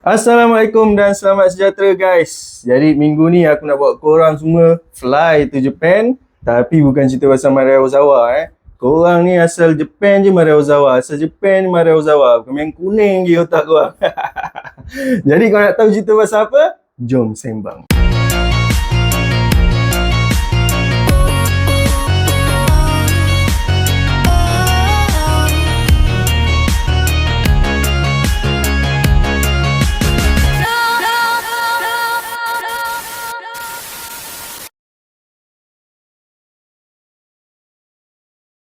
Assalamualaikum dan selamat sejahtera guys. Jadi minggu ni aku nak bawa korang semua fly to Japan. Tapi bukan cerita pasal Maria Ozawa Korang ni asal Japan je Maria Ozawa. Asal Japan je Maria Ozawa. Kemen kuning je otak korang. Jadi kau nak tahu cerita pasal apa? Jom sembang.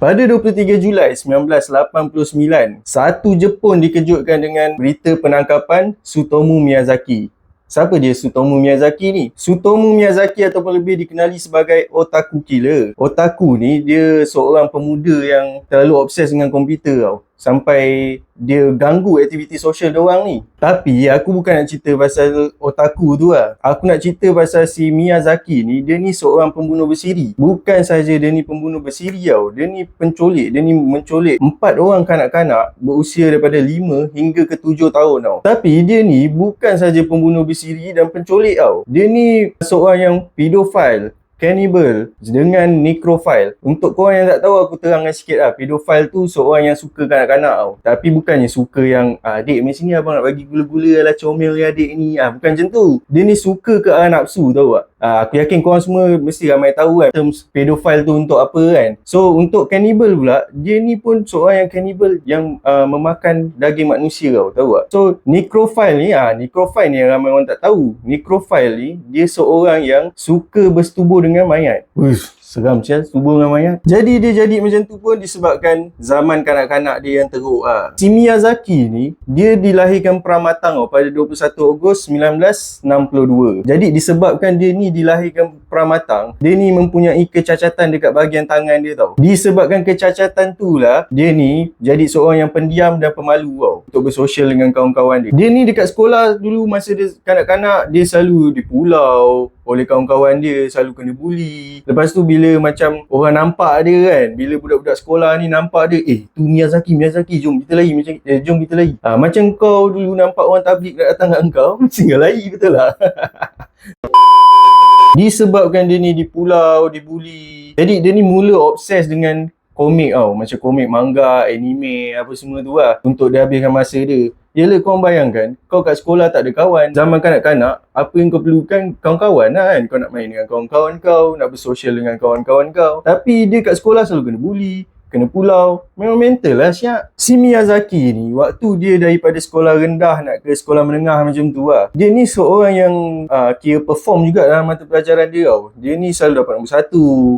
Pada 23 Julai 1989, satu Jepun dikejutkan dengan berita penangkapan Tsutomu Miyazaki. Siapa dia Tsutomu Miyazaki ni? Tsutomu Miyazaki ataupun lebih dikenali sebagai otaku killer. Otaku ni dia seorang pemuda yang terlalu obses dengan komputer tau. Sampai dia ganggu aktiviti sosial diorang ni. Tapi aku bukan nak cerita pasal otaku tu lah. Aku nak cerita pasal si Miyazaki ni. Dia ni seorang pembunuh bersiri. Bukan saja dia ni pembunuh bersiri tau. Dia ni penculik. Dia ni menculik 4 orang kanak-kanak berusia daripada 5 hingga ke 7 tahun tau. Tapi dia ni bukan saja pembunuh bersiri dan penculik tau. Dia ni seorang yang pedofile, cannibal dengan necrophile. Untuk korang yang tak tahu, aku terangkan sikit lah. Pedophile tu seorang yang suka kanak-kanak tau. Tapi bukannya suka yang adik main sini abang nak bagi gula-gula lah comel ni adik ni. Bukan macam tu. Dia ni suka ke arah nafsu tau tak. Aku yakin korang semua mesti ramai tahu kan terms pedophile tu untuk apa kan. So untuk cannibal pula, dia ni pun seorang yang cannibal yang memakan daging manusia tahu tak. So necrophile ni necrophile ni yang ramai orang tak tahu. Necrophile ni dia seorang yang suka bersetubuh dengan mayat. Uish, seram sial setubuh dengan mayat. Jadi dia jadi macam tu pun disebabkan zaman kanak-kanak dia yang teruk Si Miyazaki ni dia dilahirkan pramatang pada 21 Ogos 1962. Jadi disebabkan dia ni dilahirkan pramatang, dia ni mempunyai kecacatan dekat bahagian tangan dia tau. Disebabkan kecacatan tu lah, dia ni jadi seorang yang pendiam dan pemalu untuk bersosial dengan kawan-kawan dia. Dia ni dekat sekolah dulu masa dia kanak-kanak, dia selalu dipulau oleh kawan-kawan dia, selalu kena bully. Lepas tu bila macam orang nampak dia kan, bila budak-budak sekolah ni nampak dia, tu Miyazaki, jom kita lari jom kita lari. Macam kau dulu nampak orang tablik nak datang kat kau, tinggal lari, betul lah. Disebabkan dia ni dipulau, dibuli. Jadi dia ni mula obses dengan komik macam komik, manga, anime, apa semua tu lah. Untuk dia habiskan masa dia. Yelah, kau bayangkan, kau kat sekolah tak ada kawan. Zaman kanak-kanak, apa yang kau perlukan? Kawan-kawan lah kan. Kau nak main dengan kawan-kawan kau, nak bersosial dengan kawan-kawan kau. Tapi dia kat sekolah selalu kena bully, kena pulau. Memang mental lah siap. Si Miyazaki ni, waktu dia daripada sekolah rendah nak ke sekolah menengah macam tu lah, dia ni seorang yang kira perform juga dalam mata pelajaran dia tau. Dia ni selalu dapat nombor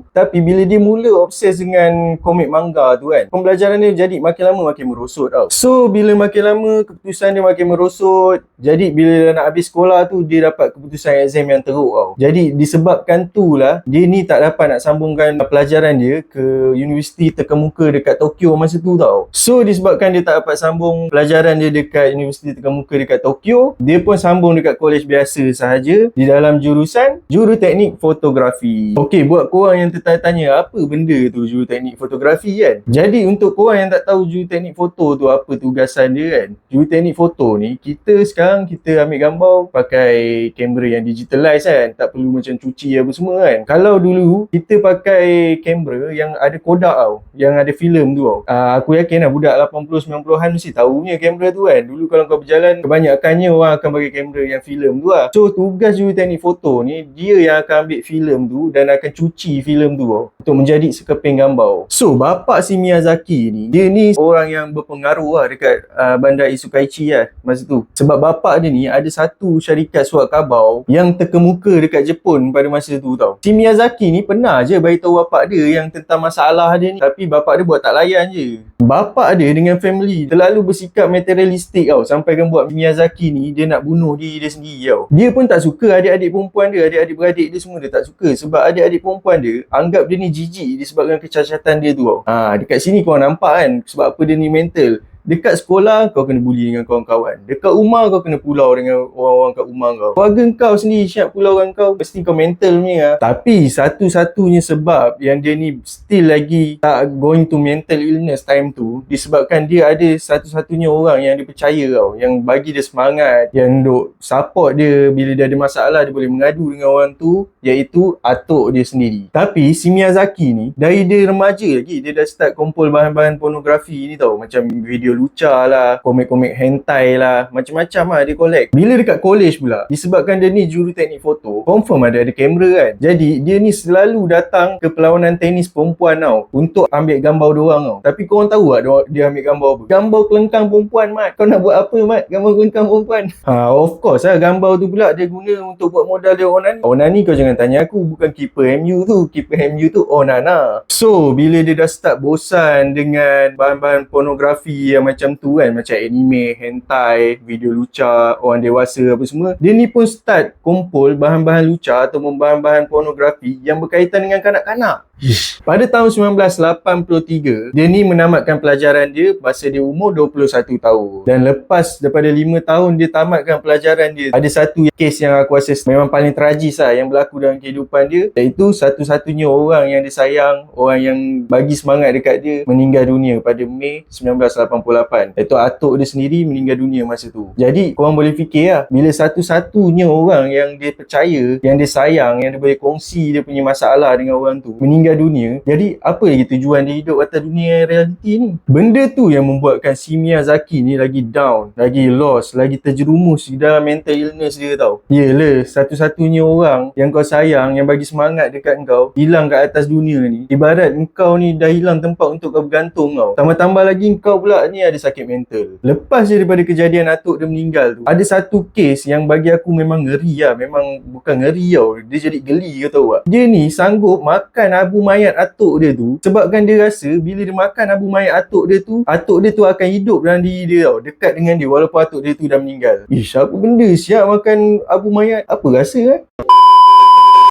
1. Tapi bila dia mula obses dengan komik manga tu kan, pembelajaran dia jadi makin lama makin merosot tau. So bila makin lama keputusan dia makin merosot, jadi bila nak habis sekolah tu, dia dapat keputusan exam yang teruk tau. Jadi disebabkan tu lah, dia ni tak dapat nak sambungkan pelajaran dia ke universiti terkemuka dekat Tokyo masa tu tau. So disebabkan dia tak dapat sambung pelajaran dia dekat universiti terkemuka dekat Tokyo, dia pun sambung dekat kolej biasa sahaja di dalam jurusan juruteknik fotografi. Okey, buat korang yang tertanya-tanya apa benda tu juruteknik fotografi kan. Jadi untuk korang yang tak tahu juruteknik foto tu apa tugasan dia kan, juruteknik foto ni, kita sekarang kita ambil gambar pakai kamera yang digitalize kan, tak perlu macam cuci apa semua kan. Kalau dulu kita pakai kamera yang ada Kodak tau, yang ada filem tu tau. Aku yakin lah budak 80-90an mesti tahu punya kamera tu kan. Dulu kalau kau berjalan, kebanyakannya orang akan pakai kamera yang filem tu lah. So tugas juruteknik foto ni, dia yang akan ambil filem tu dan akan cuci filem tu tau, untuk menjadi sekeping gambar. So bapak si Miyazaki ni, dia ni orang yang berpengaruh lah dekat bandar Isukaichi lah masa tu. Sebab bapak dia ni ada satu syarikat surat khabar yang terkemuka dekat Jepun pada masa tu tau. Si Miyazaki ni pernah je beritahu bapak dia yang tentang masalah dia ni, tapi bapak dia buat tak layan je. Bapak dia dengan family terlalu bersikap materialistik tau, sampai kan buat Miyazaki ni dia nak bunuh diri dia sendiri tau. Dia pun tak suka adik-adik perempuan dia, adik-adik beradik dia semua dia tak suka. Sebab adik-adik perempuan dia anggap dia ni jijik disebabkan kecacatan dia tu tau. Dekat sini korang nampak kan sebab apa dia ni mental. Dekat sekolah kau kena bully dengan kawan-kawan. Dekat rumah kau kena pulau dengan orang-orang kat rumah kau. Keluarga kau sendiri siap pulau dengan kau, mesti kau mental punya lah. Tapi satu-satunya sebab yang dia ni still lagi tak going to mental illness time tu, disebabkan dia ada satu-satunya orang yang dia percaya tau, yang bagi dia semangat, yang duk support dia bila dia ada masalah, dia boleh mengadu dengan orang tu, iaitu atuk dia sendiri. Tapi si Miyazaki ni, dari dia remaja lagi, dia dah start kumpul bahan-bahan pornografi ni tau. Macam video luca lah, komik-komik hentai lah, macam-macam lah dia collect. Bila dekat college pula, disebabkan dia ni juru teknik foto, confirm ada kamera kan. Jadi dia ni selalu datang ke perlawanan tenis perempuan tau, untuk ambil gambar diorang tau. Tapi korang tahu tak dia ambil gambar apa? Gambar kelengkang perempuan, Mat. Kau nak buat apa, Mat? Gambar kelengkang perempuan. Of course lah, gambar tu pula dia guna untuk buat modal dia Onani. Onani kau jangan tanya aku, bukan keeper MU tu. Keeper MU tu Onana. So bila dia dah start bosan dengan bahan-bahan pornografi yang macam tu kan, macam anime, hentai, video luca, orang dewasa apa semua, dia ni pun start kumpul bahan-bahan luca atau bahan-bahan pornografi yang berkaitan dengan kanak-kanak. Pada tahun 1983, dia ni menamatkan pelajaran dia masa dia umur 21 tahun. Dan lepas daripada 5 tahun dia tamatkan pelajaran dia, ada satu kes yang aku rasa memang paling tragis lah yang berlaku dalam kehidupan dia, iaitu satu-satunya orang yang dia sayang, orang yang bagi semangat dekat dia, meninggal dunia pada Mei 1988. Iaitu atuk dia sendiri meninggal dunia masa tu. Jadi korang boleh fikir lah, bila satu-satunya orang yang dia percaya, yang dia sayang, yang dia boleh kongsi dia punya masalah dengan orang tu, meninggal dunia, jadi apa lagi tujuan dia hidup atas dunia realiti ni? Benda tu yang membuatkan si Miyazaki ni lagi down, lagi lost, lagi terjerumus di dalam mental illness dia tau. Yelah, satu-satunya orang yang kau sayang, yang bagi semangat dekat kau, hilang kat atas dunia ni. Ibarat kau ni dah hilang tempat untuk kau bergantung tau. Tambah-tambah lagi kau pula ni ada sakit mental. Lepas daripada kejadian atuk dia meninggal tu, ada satu kes yang bagi aku memang ngeri lah. Memang bukan ngeri tau, dia jadi geli kau tahu tak? Dia ni sanggup makan abu mayat atuk dia tu sebabkan dia rasa bila dia makan abu mayat atuk dia tu akan hidup dalam diri dia tau, dekat dengan dia walaupun atuk dia tu dah meninggal. Ish, apa benda siap makan abu mayat? Apa rasa kan?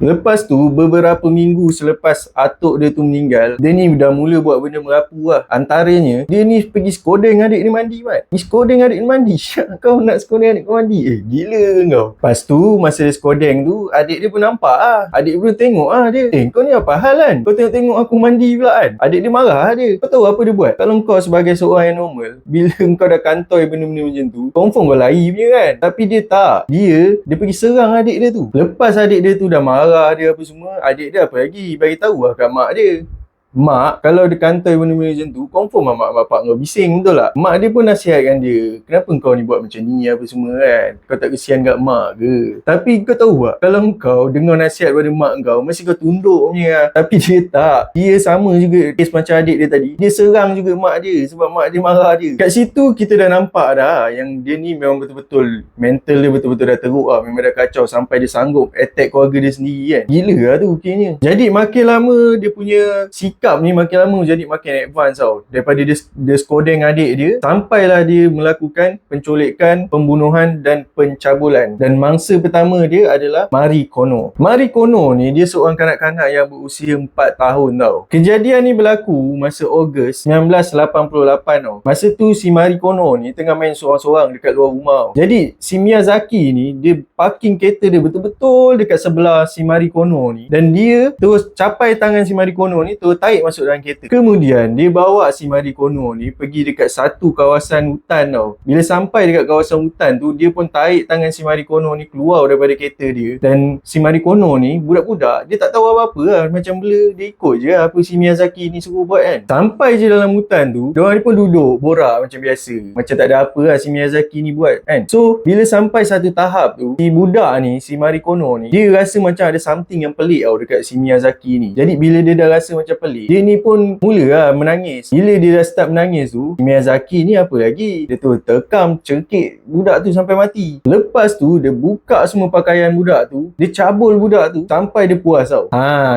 Lepas tu, beberapa minggu selepas atuk dia tu meninggal, dia ni dah mula buat benda merapu lah. Antaranya, dia ni pergi skodeng adik dia mandi, Mat. Pergi skodeng adik dia mandi. Syak, kau nak skodeng adik kau mandi? Gila kau. Lepas tu, masa dia skodeng tu, adik dia pun nampak lah. Adik dia pun tengok lah dia. Kau ni apa hal kan? Kau tengok-tengok aku mandi pula kan? Adik dia marah lah dia. Kau tahu apa dia buat? Kalau kau sebagai seorang yang normal, bila kau dah kantoi benda-benda macam tu, confirm kau lari punya kan? Tapi dia tak. Dia pergi serang adik dia tu. Lepas adik dia tu dah marah dia apa semua, adik dia apa lagi bagi tahu lah kat mak dia. Mak, kalau dia kantoi benda-benda macam tu, confirm mak bapak kau bising, betul tak? Mak dia pun nasihatkan dia, kenapa kau ni buat macam ni apa semua kan? Kau tak kesian kat mak ke? Tapi kau tahu tak, kalau kau dengar nasihat daripada mak kau, mesti kau tunduk punya. Tapi dia tak. Dia sama juga kes macam adik dia tadi. Dia serang juga mak dia sebab mak dia marah dia. Kat situ kita dah nampak dah yang dia ni memang betul-betul mental dia betul-betul dah teruk lah. Memang dah kacau sampai dia sanggup attack keluarga dia sendiri kan. Gila lah tu kayaknya. Jadi makin lama dia punya sikap ni makin lama jadi makin advance tau. Daripada dia skodeng adik dia, sampailah dia melakukan penculikan, pembunuhan dan pencabulan. Dan mangsa pertama dia adalah Mari Kono. Mari Kono ni dia seorang kanak-kanak yang berusia 4 tahun tau. Kejadian ni berlaku masa Ogos 1988 tau. Masa tu si Mari Kono ni tengah main seorang-seorang dekat luar rumah tau. Jadi si Miyazaki ni dia parking kereta dia betul-betul dekat sebelah si Mari Kono ni, dan dia terus capai tangan si Mari Kono ni, terus tarik masuk dalam kereta. Kemudian dia bawa si Mari Kono ni pergi dekat satu kawasan hutan tau. Bila sampai dekat kawasan hutan tu, dia pun tarik tangan si Mari Kono ni keluar daripada kereta dia. Dan si Mari Kono ni budak-budak, dia tak tahu apa-apa lah, macam bela, dia ikut je apa si Miyazaki ni suruh buat kan. Sampai je dalam hutan tu, diorang ni pun duduk borak macam biasa, macam tak ada apa lah si Miyazaki ni buat kan. So bila sampai satu tahap tu, si budak ni, si Mari Kono ni, dia rasa macam ada something yang pelik tau dekat si Miyazaki ni. Jadi bila dia dah rasa macam pelik, dia ni pun mulalah menangis. Bila dia dah start menangis tu, Miyazaki ni apa lagi, dia tu tekam cekik budak tu sampai mati. Lepas tu dia buka semua pakaian budak tu, dia cabul budak tu sampai dia puas tau.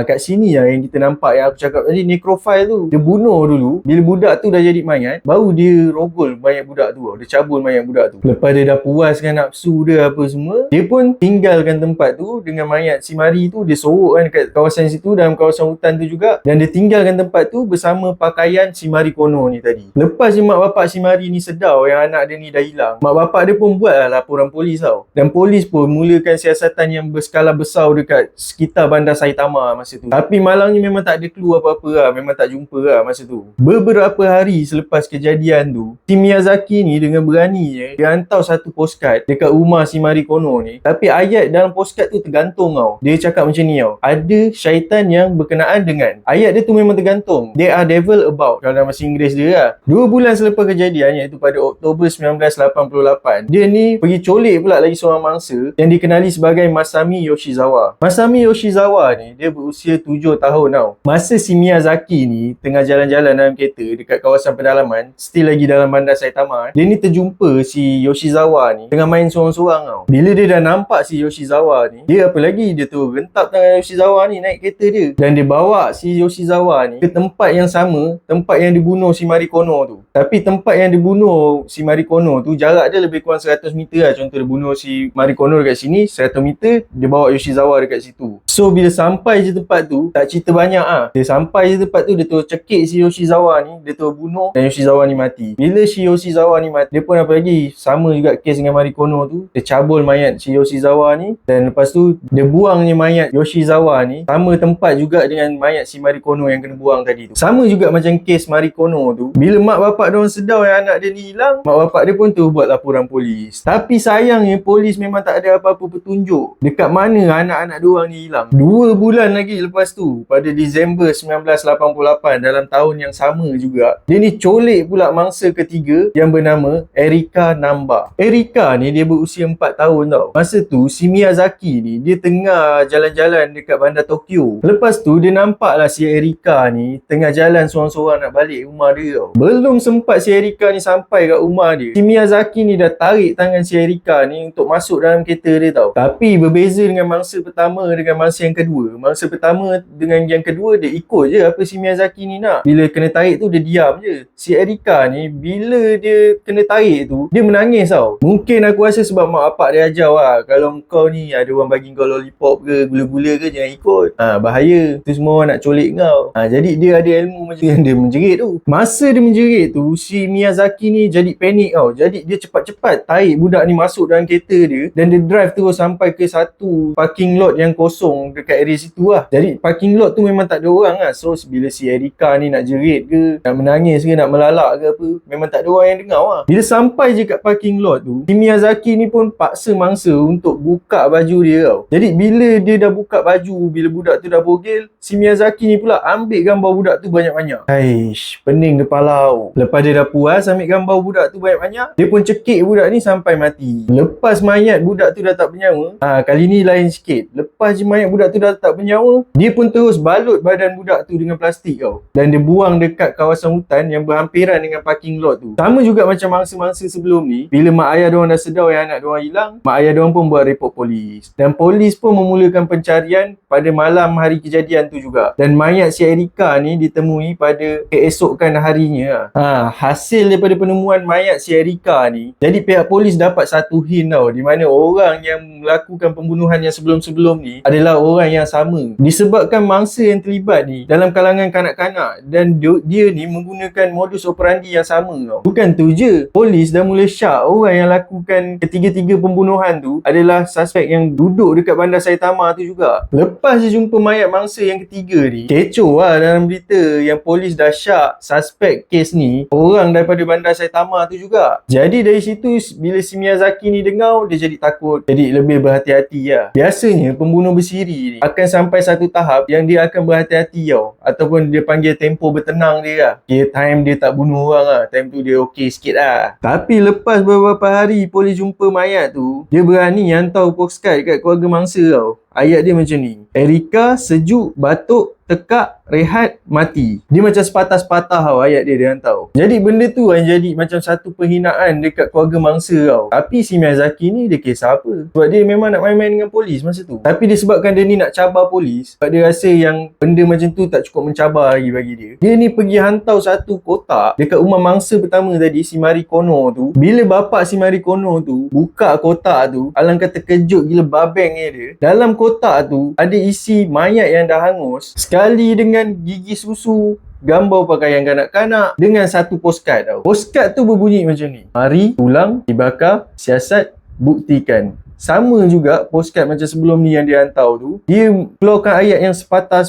Kat sini lah yang kita nampak yang aku cakap tadi, necrophile tu. Dia bunuh dulu, bila budak tu dah jadi mayat, baru dia rogol mayat budak tu tau. Dia cabul mayat budak tu. Lepas dia dah puaskan nafsu dia apa semua, dia pun tinggalkan tempat tu dengan mayat si Mari tu. Dia sorok kan dekat kawasan situ, dalam kawasan hutan tu juga. Dan dia tinggal meninggalkan tempat tu bersama pakaian si Marie Kondo ni tadi. Lepas je mak bapak si Marie ni sedar yang anak dia ni dah hilang, mak bapak dia pun buatlah laporan polis tau. Dan polis pun mulakan siasatan yang berskala besar dekat sekitar bandar Saitama masa tu. Tapi malangnya memang tak ada clue apa-apa lah. Memang tak jumpa lah masa tu. Beberapa hari selepas kejadian tu, si Miyazaki ni dengan beraninya dia hantar satu postcard dekat rumah si Marie Kondo ni. Tapi ayat dalam postcard tu tergantung tau. Dia cakap macam ni tau, ada syaitan yang berkenaan dengan. Ayat dia tu memang tergantung. There are devil about, kalau dalam bahasa Inggeris dia lah. 2 bulan selepas kejadian, iaitu pada Oktober 1988, dia ni pergi colik pula lagi seorang mangsa yang dikenali sebagai Masami Yoshizawa. Masami Yoshizawa ni dia berusia 7 tahun tau. Masa si Miyazaki ni tengah jalan-jalan dalam kereta dekat kawasan pedalaman, still lagi dalam bandar Saitama, dia ni terjumpa si Yoshizawa ni tengah main seorang-seorang tau. Bila dia dah nampak si Yoshizawa ni, dia apa lagi, dia tu rentap tangan Yoshizawa ni naik kereta dia, dan dia bawa si Yoshizawa ni ke tempat yang sama, tempat yang dibunuh si Marie Kondo tu. Tapi tempat yang dibunuh si Marie Kondo tu jarak dia lebih kurang 100 meter lah. Contoh dia bunuh si Marie Kondo dekat sini 100 meter, dia bawa Yoshizawa dekat situ. So bila sampai je tempat tu, tak cerita banyak ah. Dia sampai je tempat tu, dia terus cekik si Yoshizawa ni, dia terus bunuh dan Yoshizawa ni mati. Bila si Yoshizawa ni mati, dia pun apa lagi, sama juga kes dengan Marie Kondo tu, dia cabul mayat si Yoshizawa ni, dan lepas tu dia buangnya mayat Yoshizawa ni sama tempat juga dengan mayat si Marie Kondo yang kena buang tadi tu. Sama juga macam kes Marie Kondo tu, bila mak bapak diorang sedar yang anak dia ni hilang, mak bapak dia pun tu buat laporan polis. Tapi sayangnya polis memang tak ada apa-apa petunjuk dekat mana anak-anak diorang ni hilang. 2 bulan lagi lepas tu, pada Disember 1988, dalam tahun yang sama juga, dia ni colik pula mangsa ketiga yang bernama Erika Namba. Erika ni dia berusia 4 tahun tau. Masa tu si Miyazaki ni dia tengah jalan-jalan dekat bandar Tokyo. Lepas tu dia nampak lah si Erika ni tengah jalan seorang-seorang nak balik rumah dia tau. Belum sempat si Erika ni sampai kat rumah dia, si Miyazaki ni dah tarik tangan si Erika ni untuk masuk dalam kereta dia tau. Tapi berbeza dengan mangsa pertama dengan mangsa yang kedua. Mangsa pertama dengan yang kedua dia ikut je apa si Miyazaki ni nak. Bila kena tarik tu dia diam je. Si Erika ni bila dia kena tarik tu, dia menangis tau. Mungkin aku rasa sebab mak bapak dia ajar lah, kalau kau ni ada orang bagi kau lollipop ke gula-gula ke, jangan ikut. Bahaya. Tu semua orang nak colik kau. Jadi dia ada ilmu macam yang dia menjerit tu. Masa dia menjerit tu, si Miyazaki ni jadi panik tau. Jadi dia cepat-cepat tarik budak ni masuk dalam kereta dia, dan dia drive terus sampai ke satu parking lot yang kosong dekat area situ lah. Jadi parking lot tu memang tak ada orang lah. So bila si Erika ni nak jerit ke, nak menangis ke, nak melalak ke apa, memang tak ada orang yang dengar lah. Bila sampai je kat parking lot tu, si Miyazaki ni pun paksa mangsa untuk buka baju dia tau. Jadi bila dia dah buka baju, bila budak tu dah bogel, si Miyazaki ni pula ambil gambar budak tu banyak-banyak. Aish, pening kepala tau. Lepas dia dah puas ambil gambar budak tu banyak-banyak, dia pun cekik budak ni sampai mati. Lepas mayat budak tu dah tak bernyawa, kali ni lain sikit. Lepas je mayat budak tu dah tak bernyawa, dia pun terus balut badan budak tu dengan plastik tau, dan dia buang dekat kawasan hutan yang berhampiran dengan parking lot tu. Sama juga macam mangsa-mangsa sebelum ni, bila mak ayah diorang dah sedar yang anak diorang hilang, mak ayah diorang pun buat report polis, dan polis pun memulakan pencarian pada malam hari kejadian tu juga. Dan mayat si Erika ni ditemui pada keesokan harinya. Hasil daripada penemuan mayat si Erika ni, jadi pihak polis dapat satu hint tau, di mana orang yang melakukan pembunuhan yang sebelum-sebelum ni adalah orang yang sama. Disebabkan mangsa yang terlibat ni dalam kalangan kanak-kanak, dan dia ni menggunakan modus operandi yang sama tau. Bukan tu je, polis dah mula syak orang yang lakukan ketiga-tiga pembunuhan tu adalah suspek yang duduk dekat bandar Saitama tu juga. Lepas dia jumpa mayat mangsa yang ketiga ni, kecoh lah dalam berita yang polis dah syak suspek kes ni orang daripada bandar Saitama tu juga. Jadi dari situ bila si Miyazaki ni dengar, dia jadi takut, jadi lebih berhati-hati lah. Biasanya pembunuh bersiri ni akan sampai satu tahap yang dia akan berhati-hati tau, ataupun dia panggil tempo bertenang dia lah. Time dia tak bunuh orang lah, time tu dia okey sikit lah. Tapi lepas beberapa hari polis jumpa mayat tu, dia berani hantar postcard kat keluarga mangsa tau. Ayat dia macam ni: Erika sejuk, batuk, tekak, rehat, mati. Dia macam sepatah-sepatah tau ayat dia hantar. Jadi benda tu yang jadi macam satu penghinaan dekat keluarga mangsa tau. Tapi si Miyazaki ni dia kisah apa? Sebab dia memang nak main-main dengan polis masa tu. Tapi disebabkan dia ni nak cabar polis, sebab dia rasa yang benda macam tu tak cukup mencabar lagi bagi dia, dia ni pergi hantar satu kotak dekat rumah mangsa pertama tadi, si Marie Kondo tu. Bila bapak si Marie Kondo tu buka kotak tu, alangkah terkejut gila babengnya dia. Dalam kotak tu ada isi mayat yang dah hangus, sekali dengan dengan gigi susu, gambar pakaian kanak-kanak dengan satu postcard tau. Postcard tu berbunyi macam ni: mari, tulang, dibakar, siasat, buktikan. Sama juga postcard macam sebelum ni yang dia hantar tu, dia keluarkan ayat yang sepatah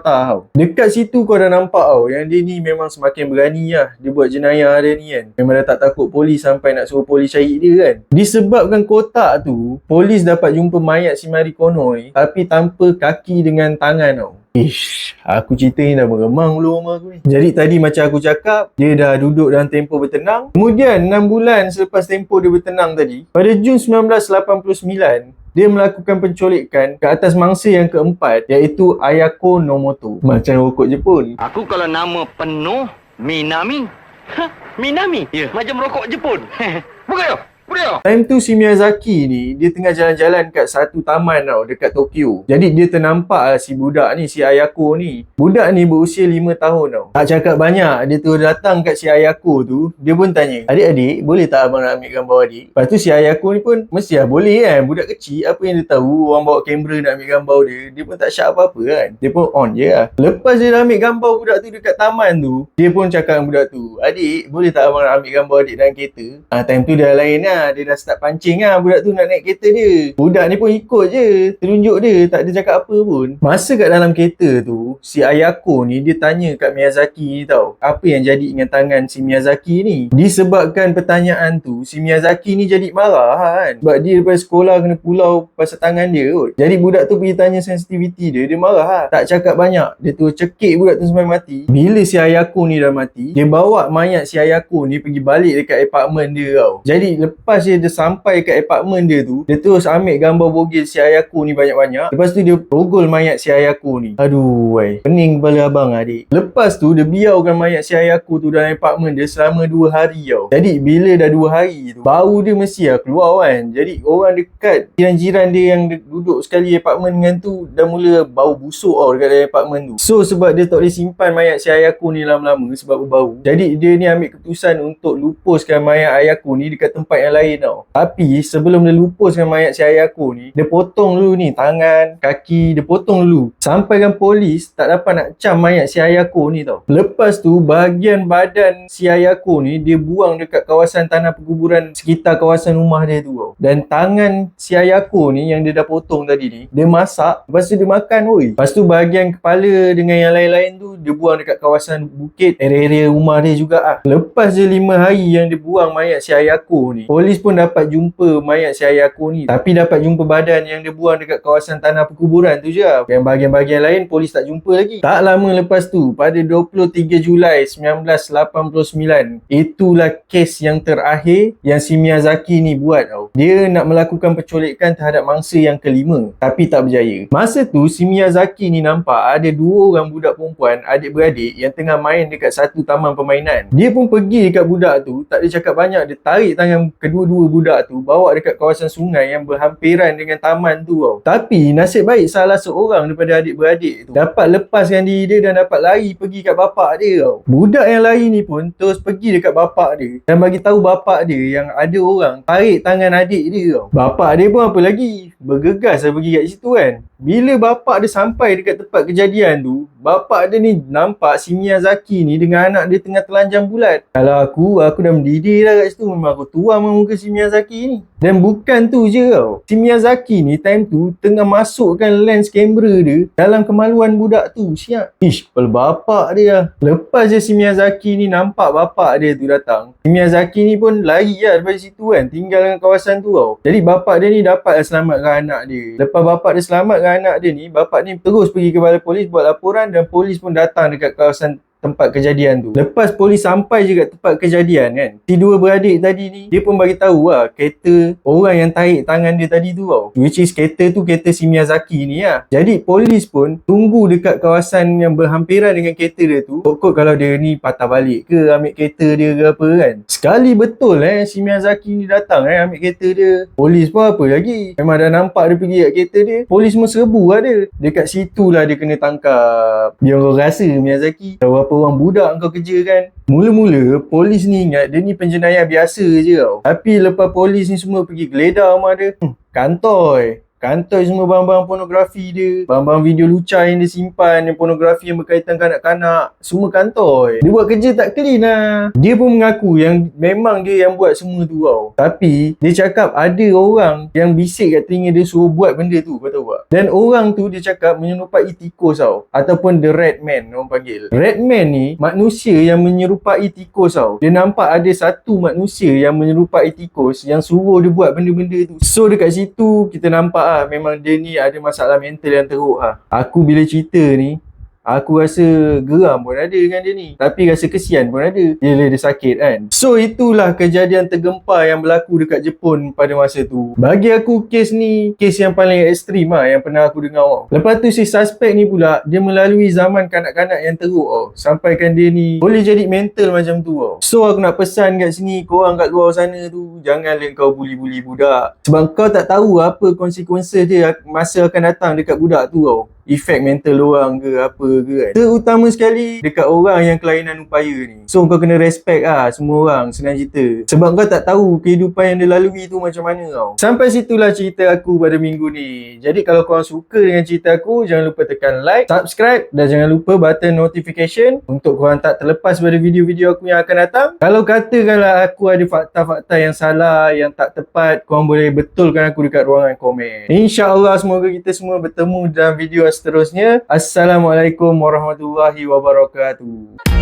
tau. Dekat situ kau dah nampak tau yang dia ni memang semakin berani lah dia buat jenayah dia ni kan. Memang dah tak takut polis sampai nak suruh polis cari dia kan. Disebabkan kotak tu, polis dapat jumpa mayat si Marie Connor ni tapi tanpa kaki dengan tangan tau. Ish, aku cerita ni dah meremang dulu rumah aku ni. Jadi tadi macam aku cakap, dia dah duduk dalam tempoh bertenang. Kemudian 6 bulan selepas tempoh dia bertenang tadi, pada Jun 1989, dia melakukan penculikan ke atas mangsa yang keempat, iaitu Ayako Nomoto. Macam rokok Jepun. Aku kalau nama penuh Minami. Minami? Ya. Macam rokok Jepun. Bukan yo. Time tu si Miyazaki ni, dia tengah jalan-jalan kat satu taman tau, dekat Tokyo. Jadi dia ternampak lah si budak ni, si Ayako ni. Budak ni berusia 5 tahun tau. Tak cakap banyak, dia tu datang kat si Ayako tu, dia pun tanya, "Adik-adik, boleh tak abang nak ambil gambar adik?" Lepas tu si Ayako ni pun, mesti lah boleh kan. Budak kecil, apa yang dia tahu orang bawa kamera nak ambil gambar dia. Dia pun tak syak apa-apa kan. Dia pun on je lah. Lepas dia dah ambil gambar budak tu dekat taman tu, dia pun cakap dengan budak tu, "Adik, boleh tak abang nak ambil gambar adik dalam kereta?" Time tu dah lain lah. Dia dah start pancing lah budak tu nak naik kereta dia. Budak ni pun ikut je, terunjuk dia, tak ada cakap apa pun. Masa kat dalam kereta tu, si Ayako ni dia tanya kat Miyazaki ni tau, apa yang jadi dengan tangan si Miyazaki ni. Disebabkan pertanyaan tu, si Miyazaki ni jadi marah kan, sebab dia daripada sekolah kena pulau pasal tangan dia kot. Jadi budak tu pergi tanya sensitivity dia, dia marah lah, tak cakap banyak. Dia tu cekik budak tu sampai mati. Bila si Ayako ni dah mati, dia bawa mayat si Ayako ni pergi balik dekat apartmen dia tau. Jadi lepas dia sampai kat apartmen dia tu, dia terus ambil gambar bogil si Ayako ni banyak-banyak. Lepas tu dia rogol mayat si Ayako ni. Aduh wai, pening kepala abang adik. Lepas tu dia biarkan mayat si Ayako tu dalam apartmen dia selama 2 hari tau. Jadi bila dah 2 hari tu, bau dia mesti lah keluar kan. Jadi orang dekat, jiran-jiran dia yang duduk sekali apartmen dengan tu, dah mula bau busuk tau dekat dalam apartmen tu. So sebab dia tak boleh simpan mayat si Ayako ni lama-lama sebab berbau, jadi dia ni ambil keputusan untuk lupuskan mayat Ayako ni dekat tempat yang lain tau. Tapi sebelum dia lupuskan mayat si Ayako ni, dia potong dulu ni tangan, kaki, dia potong dulu. Sampaikan polis tak dapat nak cam mayat si Ayako ni tau. Lepas tu bahagian badan si Ayako ni dia buang dekat kawasan tanah perkuburan sekitar kawasan rumah dia tu tau. Dan tangan si Ayako ni yang dia dah potong tadi ni, dia masak, lepas tu dia makan woi. Lepas tu bahagian kepala dengan yang lain-lain tu dia buang dekat kawasan bukit, area-area rumah dia juga ah. Lepas je 5 hari yang dia buang mayat si Ayako ni, polis pun dapat jumpa mayat si Ayako ni, tapi dapat jumpa badan yang dia buang dekat kawasan tanah perkuburan tu je. Yang bahagian-bahagian lain polis tak jumpa lagi. Tak lama lepas tu, pada 23 Julai 1989, itulah kes yang terakhir yang si Miyazaki ni buat tau. Dia nak melakukan penculikan terhadap mangsa yang kelima, tapi tak berjaya. Masa tu si Miyazaki ni nampak ada 2 orang budak perempuan, adik-beradik yang tengah main dekat satu taman permainan. Dia pun pergi dekat budak tu, tak ada cakap banyak, dia tarik tangan kedua-dua budak tu, bawa dekat kawasan sungai yang berhampiran dengan taman tu tau. Tapi nasib baik salah seorang daripada adik-beradik tu dapat lepaskan diri dia dan dapat lari pergi kat bapak dia tau. Budak yang lari ni pun terus pergi dekat bapak dia dan bagi tahu bapak dia yang ada orang tarik tangan adik dia tau. Bapak dia pun apa lagi, bergegas lah pergi kat situ kan. Bila bapak dia sampai dekat tempat kejadian tu, bapak dia ni nampak si Miyazaki ni dengan anak dia tengah telanjang bulat. Kalau aku dah mendidih dah kat situ. Memang aku tuam muka si Miyazaki ni. Dan bukan tu je tau, si Miyazaki ni time tu tengah masukkan lens kamera dia dalam kemaluan budak tu. Siap. Ish, kepala bapak dia lah. Lepas je si Miyazaki ni nampak bapak dia tu datang, si Miyazaki ni pun lari lah daripada situ kan, tinggal dengan kawasan tu tau. Jadi bapak dia ni dapat selamatkan anak dia. Lepas bapak dia selamatkan anak dia ni, bapak ni terus pergi ke balai polis buat laporan dan polis pun datang dekat kawasan tempat kejadian tu. Lepas polis sampai je kat tempat kejadian kan, si 2 beradik tadi ni, dia pun bagi tahu lah kereta orang yang tarik tangan dia tadi tu tau, which is kereta tu kereta si Miyazaki ni lah. Jadi polis pun tunggu dekat kawasan yang berhampiran dengan kereta dia tu, kot kalau dia ni patah balik ke ambil kereta dia ke apa kan. Sekali betul si Miyazaki ni datang ambil kereta dia. Polis pun apa lagi, memang dah nampak dia pergi kat kereta dia, polis semua serbu lah dia. Dekat situ lah dia kena tangkap. Dia orang rasa Miyazaki, berapa orang budak kau kerja kan. Mula-mula polis ni ingat dia ni penjenayah biasa je tau. Tapi lepas polis ni semua pergi geledah rumah dia, kantoi semua barang-barang pornografi dia, barang-barang video lucah yang dia simpan, yang pornografi yang berkaitan kanak-kanak, semua kantoi. Dia buat kerja tak clean lah. Dia pun mengaku yang memang dia yang buat semua tu tau. Tapi dia cakap ada orang yang bisik kat telinga dia suruh buat benda tu, kau tahu tak? Dan orang tu dia cakap menyerupai tikus tau, ataupun the red man orang panggil. Red man ni manusia yang menyerupai tikus tau. Dia nampak ada satu manusia yang menyerupai tikus yang suruh dia buat benda-benda tu. So dekat situ kita nampak memang dia ni ada masalah mental yang teruk Aku bila cerita ni, aku rasa geram pun ada dengan dia ni. Tapi rasa kesian pun ada. Yelah dia sakit kan. So itulah kejadian tergempar yang berlaku dekat Jepun pada masa tu. Bagi aku kes ni kes yang paling ekstrim yang pernah aku dengar. Lepas tu si suspek ni pula dia melalui zaman kanak-kanak yang teruk sampaikan dia ni boleh jadi mental macam tu So aku nak pesan kat sini, korang kat luar sana tu janganlah kau bully-bully budak. Sebab kau tak tahu apa konsekuensi dia masa akan datang dekat budak tu efek mental orang ke apa ke kan. Terutama sekali dekat orang yang kelainan upaya ni. So kau kena respect semua orang, senang cerita. Sebab kau tak tahu kehidupan yang dia lalui tu macam mana Sampai situlah cerita aku pada minggu ni. Jadi kalau korang suka dengan cerita aku, jangan lupa tekan like, subscribe dan jangan lupa button notification untuk korang tak terlepas pada video-video aku yang akan datang. Kalau katakanlah aku ada fakta-fakta yang salah, yang tak tepat, korang boleh betulkan aku dekat ruangan komen. InsyaAllah semoga kita semua bertemu dalam video seterusnya. Assalamualaikum warahmatullahi wabarakatuh.